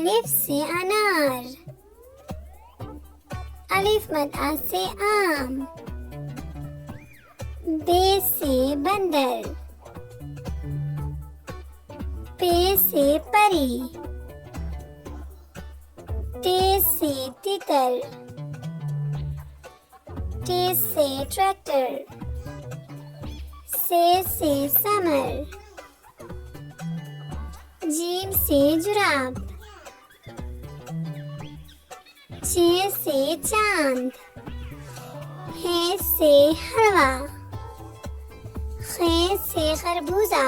अलिफ से अनार, अलिफ मद आ से आम, बे से बंदर, पे से परी, टे से तितर, टे से ट्रैक्टर, से समर, जीम से जुराब, चे से चांद, हे से हलवा, खे से खरबूजा,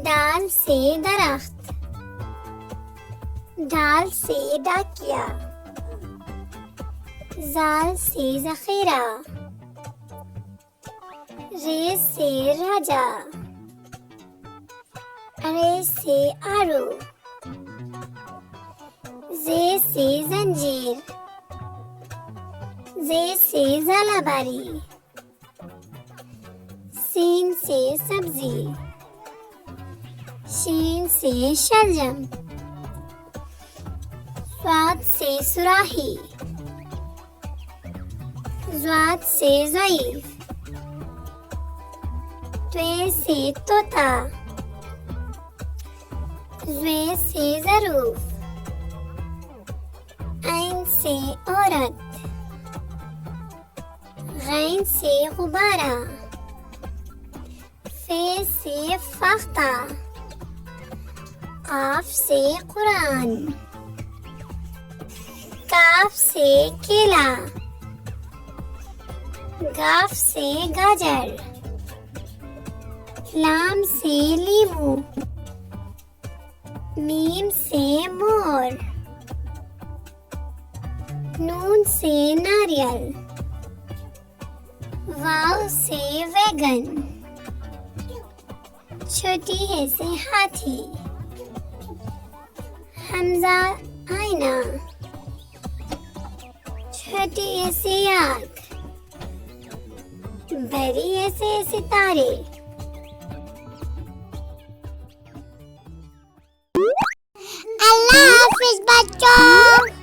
दाल से दरख्त, दाल से डाकिया, जाल से जखीरा, रे से राजा, अरे से आरू, जे से जंजीर, जे से ज़ालाबारी, सीन से सब्जी, शीन से शलजम, स्वाद से सुराही, ज़्वाद से ज़ईफ, त्वे से तोता, ज़्वे से ज़रूफ, ऐन से औरत, गैन से गुब्बारा, फे से फख्ता, काफ से कुरान, काफ से केला, गाफ से गाजर, लाम से लीमू, मीम से मोर, नून से नारियल, वाव से वैगन, छोटी है से हाथी, हमजा आईना, छोटी है से आग, बड़ी है से सितारे। अल्लाह हाफिज बच्चों।